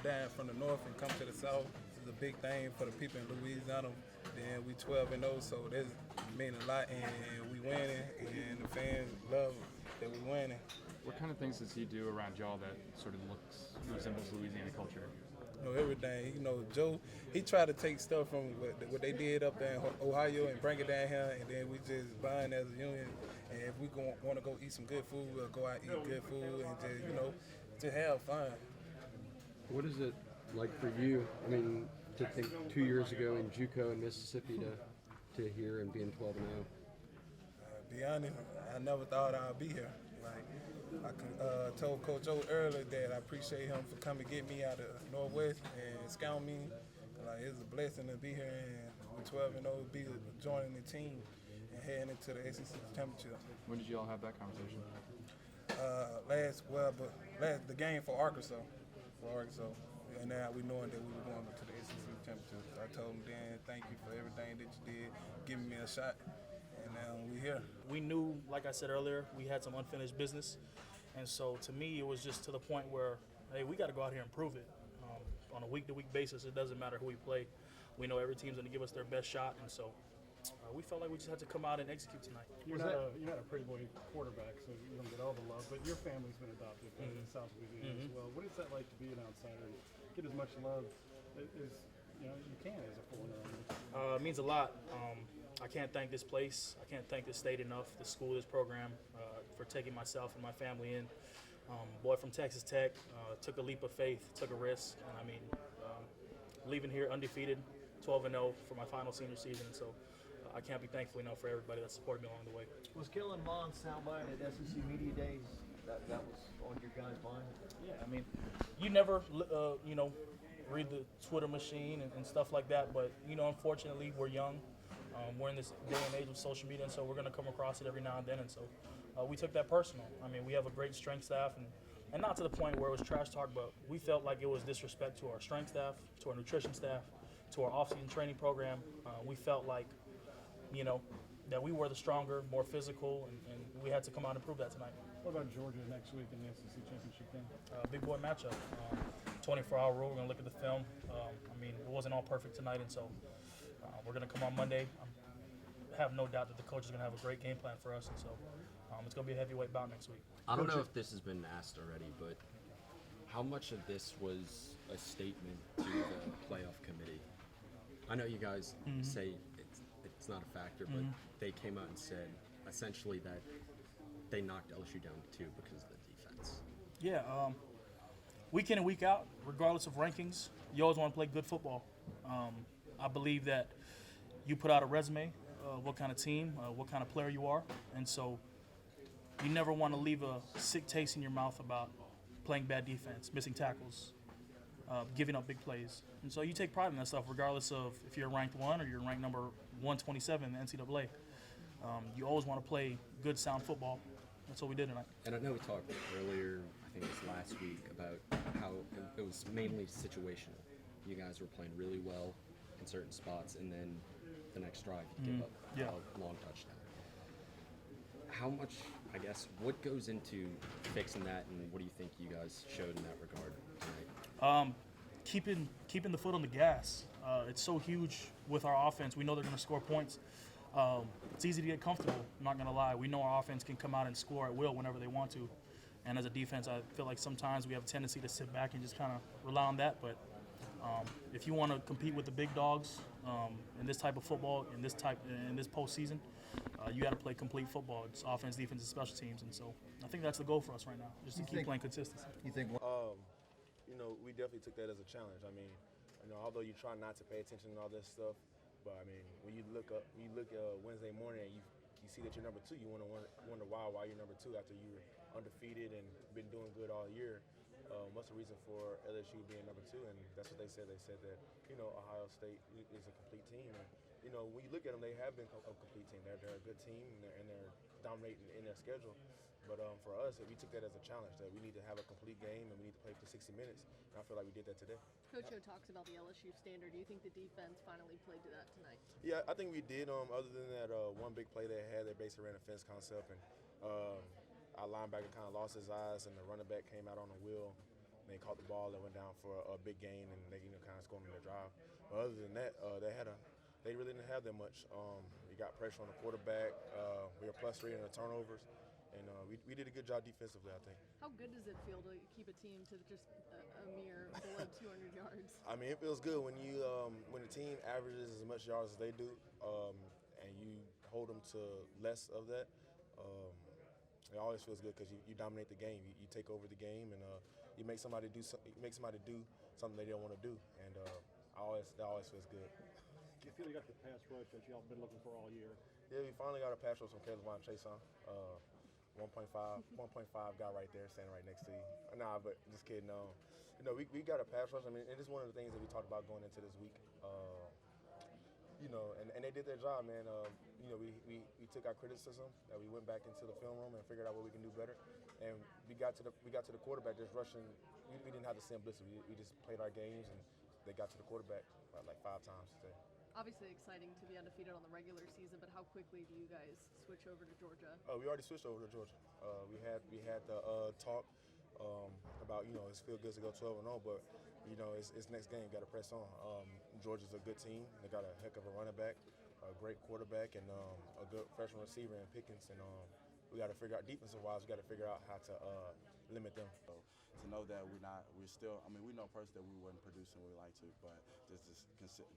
down from the north and come to the south. This is a big thing for the people in Louisiana. Then we 12-0, so that's mean a lot, and we winning, and the fans love that we winning. What kind of things does he do around y'all that sort of resembles Louisiana culture? You know, everything. You know, Joe, he tried to take stuff from what they did up there in Ohio and bring it down here, and then we just bind as a union. And if we want to go eat some good food, we'll go out and eat good food and just, just have fun. What is it like for you? I mean, to think 2 years ago in JUCO in Mississippi to here and being 12-0. Be honest, I never thought I'd be here. Like I told Coach O earlier that I appreciate him for coming to get me out of Northwest and scout me. Like it's a blessing to be here and with 12-0, be joining the team and heading into the SEC championship. When did you all have that conversation? The game for Arkansas. And now we knowing that we were going to the SEC championship. I told him then, thank you for everything that you did, giving me a shot, and now we here. We knew, like I said earlier, we had some unfinished business, and so to me, it was just to the point where, hey, we got to go out here and prove it. On a week-to-week basis, it doesn't matter who we play. We know every team's going to give us their best shot, and so we felt like we just had to come out and execute tonight. You're not a pretty boy quarterback, so you don't get all the love, but your family's been adopted by South Louisiana as well. What is that like to be an outsider and get as much love as you can as a foreigner? It means a lot. I can't thank this place. I can't thank this state enough, this school, this program, for taking myself and my family in. Boy from Texas Tech, took a leap of faith, took a risk, and I mean, leaving here undefeated, 12-0 for my final senior season. So I can't be thankful enough for everybody that supported me along the way. Was Kellen Mond's soundbite at SEC Media Days, that was on your guys' mind? Yeah, I mean, you never, read the Twitter machine and stuff like that, but, unfortunately, we're young. We're in this day and age of social media, and so we're going to come across it every now and then, and so we took that personal. I mean, we have a great strength staff, and not to the point where it was trash talk, but we felt like it was disrespect to our strength staff, to our nutrition staff, to our off-season training program. We felt like, that we were the stronger, more physical, and we had to come out and prove that tonight. What about Georgia next week in the SEC championship game? Big boy matchup. 24-hour rule. We're going to look at the film. It wasn't all perfect tonight, and so we're going to come on Monday. I have no doubt that the coach is going to have a great game plan for us, and so it's going to be a heavyweight bout next week. I don't know if this has been asked already, but how much of this was a statement to the playoff committee? I know you guys say it's not a factor, but they came out and said essentially that they knocked LSU down to 2 because of the defense. Yeah, week in and week out, regardless of rankings, you always want to play good football. I believe that you put out a resume, what kind of team, what kind of player you are, and so you never want to leave a sick taste in your mouth about playing bad defense, missing tackles, giving up big plays. And so you take pride in that stuff regardless of if you're ranked 1 or you're ranked number 127 in the NCAA. You always want to play good, sound football. That's what we did tonight. And I know we talked earlier, I think it was last week, about how it was mainly situational. You guys were playing really well in certain spots, and then the next drive you give up a long touchdown. How much, I guess, what goes into fixing that, and what do you think you guys showed in that regard tonight? Keeping the foot on the gas. It's so huge with our offense. We know they're going to score points. It's easy to get comfortable, I'm not going to lie. We know our offense can come out and score at will whenever they want to. And as a defense, I feel like sometimes we have a tendency to sit back and just kind of rely on that. But if you want to compete with the big dogs in this type of football, in this postseason, you got to play complete football. It's offense, defense, and special teams. And so I think that's the goal for us right now, just to keep playing consistency. You think? We definitely took that as a challenge. I mean, although you try not to pay attention and all this stuff, but I mean, when you look Wednesday morning and you see that you're number 2, you wonder why you're number 2 after you're undefeated and been doing good all year. What's the reason for LSU being number 2? And that's what they said. They said that Ohio State is a complete team. And when you look at them, they have been a complete team. They're a good team and they're dominating in their schedule. But for us, we took that as a challenge, that we need to have a complete game and we need to play for 60 minutes. And I feel like we did that today. Coach O talks about the LSU standard. Do you think the defense finally played to that tonight? Yeah, I think we did. Other than that one big play they had, they basically ran a fence concept, and our linebacker kind of lost his eyes, and the running back came out on a wheel. They caught the ball and went down for a big gain, and they kind of scored on their drive. But other than that, they really didn't have that much. We got pressure on the quarterback. We were +3 in the turnovers, and we did a good job defensively, I think. How good does it feel to keep a team to just a mere below 200 yards? I mean, it feels good when when the team averages as much yards as they do, and you hold them to less of that. It always feels good because you dominate the game. You take over the game, and you make somebody do something they don't want to do, and that always feels good. You feel you got the pass rush that y'all been looking for all year? Yeah, we finally got a pass rush from Caleb Chase on. 1.5 guy right there standing right next to you. Nah, but just kidding. We got a pass rush. I mean, it is one of the things that we talked about going into this week. And they did their job, man. We took our criticism, that we went back into the film room and figured out what we can do better. And we got to the quarterback just rushing. We didn't have the simplicity. We just played our games, and they got to the quarterback like 5 times today. Obviously exciting to be undefeated on the regular season, but how quickly do you guys switch over to Georgia? We already switched over to Georgia. We had the talk about it feel good to go 12-0, but it's next game. Got to press on. Georgia's a good team. They got a heck of a running back, a great quarterback, and a good freshman receiver in Pickens. And we got to figure out defensive-wise. We got to figure out how to limit them. So to know that we're still. I mean, we know first that we wasn't producing what we like to, but just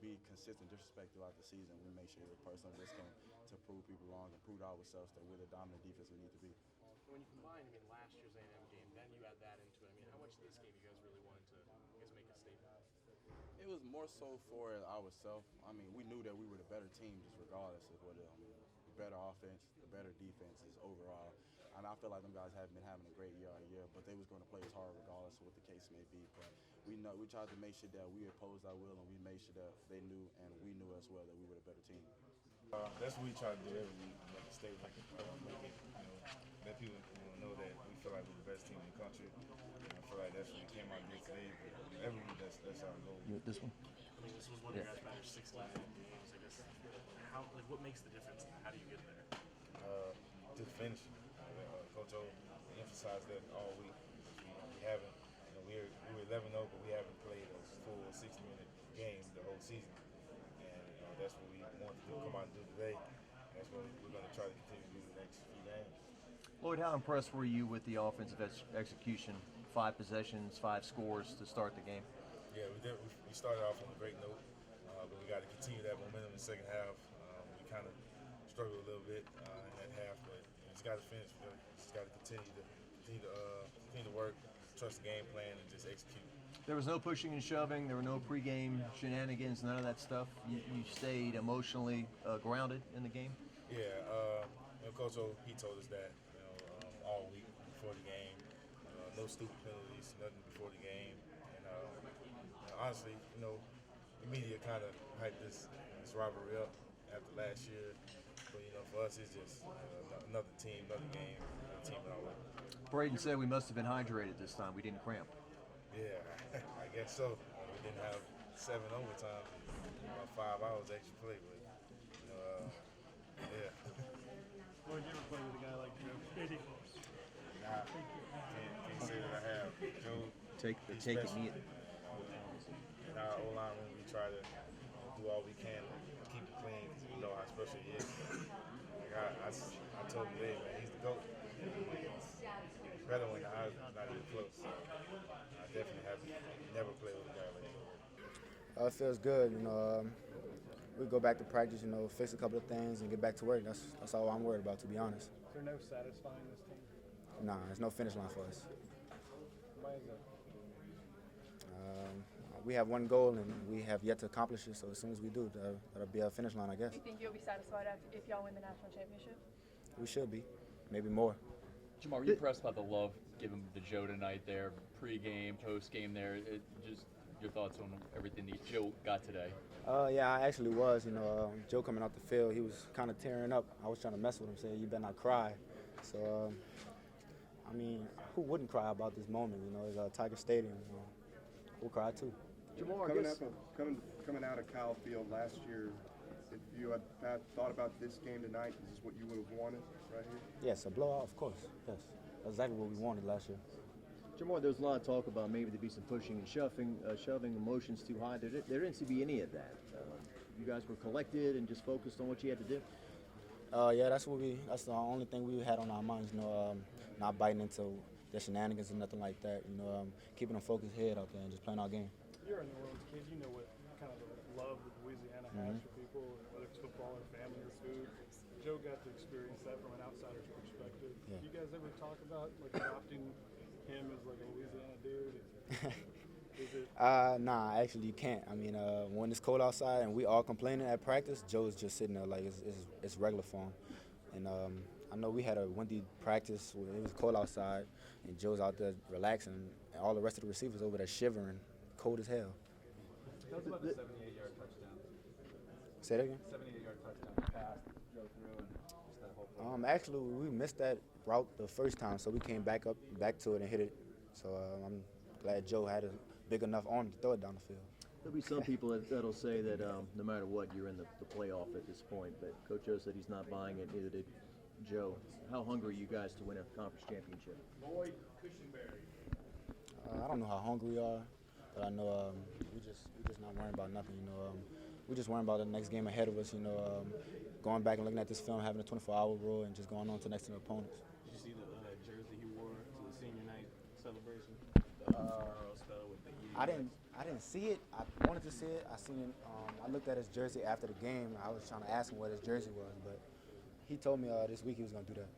be consistent, disrespect throughout the season. We make sure we're personal this game to prove people wrong and prove to ourselves that we're the dominant defense we need to be. When you combine, last year's A&M game, then you add that into it. How much of this game you guys really wanted to, make a statement? It was more so for ourselves. I mean, we knew that we were the better team, just regardless of what the better offense, the better defense is overall. And I feel like them guys haven't been having a great year but they was going to play as hard regardless of what the case may be. But we tried to make sure that we opposed our will, and we made sure that they knew and we knew as well that we were the better team. That's what we try to do every week, make a statement, let people know that we feel like we're the best team in the country. I feel like that's what we came out and did today. But every week, that's our goal. This one? This was one of your guys' better 16 games, I guess. What makes the difference, and how do you get there? Just finishing. Coach O emphasized that all week. We haven't, we were 11-0, but we haven't played a full 60-minute game the whole season. And that's what we want to come out and do today. That's what we're going to try to continue to do the next few games. Lloyd, how impressed were you with the offensive execution? 5 possessions, 5 scores to start the game. Yeah, we started off on a great note, but we got to continue that momentum in the second half. We kind of struggled a little bit in that half, but we just got to finish. We just got to continue to work, trust the game plan, and just execute. There was no pushing and shoving. There were no pregame shenanigans, none of that stuff. You stayed emotionally grounded in the game. Yeah, Coach O, he told us that all week before the game. No stupid penalties, nothing before the game. And honestly, the media kind of hyped this rivalry up after last year. But for us, it's just another team, another game, another team in our way. Braden said we must have been hydrated this time. We didn't cramp. Yeah, I guess so. We didn't have 7 overtimes, about 5 hours extra play, but yeah. Lloyd, you ever play with a guy like Joe? Nah, can't say that I have. Joe, Take it, me. In our O-line, when we try to do all we can to keep it clean, because we know how special he is. I told him today, man, he's the GOAT. Better when the eyes not even close. I definitely have never played with a guy like that. It feels good, we go back to practice, fix a couple of things and get back to work. That's all I'm worried about, to be honest. Is there no satisfying this team? Nah, there's no finish line for us. Why is that? We have one goal and we have yet to accomplish it, so as soon as we do, that'll be our finish line, I guess. Do you think you'll be satisfied if y'all win the national championship? We should be, maybe more. Jamar, were you impressed by the love given to Joe tonight there, pre-game, post-game there? Just your thoughts on everything that Joe got today? Yeah, I actually was. Joe coming out the field, he was kind of tearing up. I was trying to mess with him, saying, "You better not cry." So, who wouldn't cry about this moment? It's Tiger Stadium. We'll cry too. Jamar, coming out of Kyle Field last year, if you had thought about this game tonight, is this what you would have wanted right here? Yes, a blowout, of course. Yes, that's exactly what we wanted last year. Jamar, there's a lot of talk about maybe there be some pushing and shoving emotions too high. There didn't seem to be any of that. You guys were collected and just focused on what you had to do. Yeah, that's the only thing we had on our minds. Not biting into the shenanigans or nothing like that. Keeping a focused head out there and just playing our game. You're a New Orleans kid. You know what kind of the love that Louisiana has for people, whether it's football or family or food. Joe got to experience that from an outsider's perspective. Yeah. You guys ever talk about adopting him as a Louisiana dude? Is it? Nah, actually you can't. I mean, when it's cold outside and we all complaining at practice, Joe's just sitting there like it's regular for him. And I know we had a windy practice where it was cold outside, and Joe's out there relaxing, and all the rest of the receivers over there shivering, cold as hell. Tell us about the 78-yard touchdown. Say that again? 78-yard touchdown pass, Joe threw, and just that whole play. Actually, we missed that route the first time, so we came back to it and hit it. So I'm glad Joe had a big enough arm to throw it down the field. There'll be some people that'll say that no matter what, you're in the playoff at this point. But Coach Joe said he's not buying it. Neither did Joe. How hungry are you guys to win a conference championship? I don't know how hungry we are, but I know we just not worrying about nothing. We just worrying about the next game ahead of us. Going back and looking at this film, having a 24-hour rule, and just going on to next to the opponents. Did you see the jersey he wore to the senior night celebration? Spell with the E. I didn't see it. I wanted to see it. I seen it. I looked at his jersey after the game. I was trying to ask him what his jersey was, but he told me this week he was going to do that.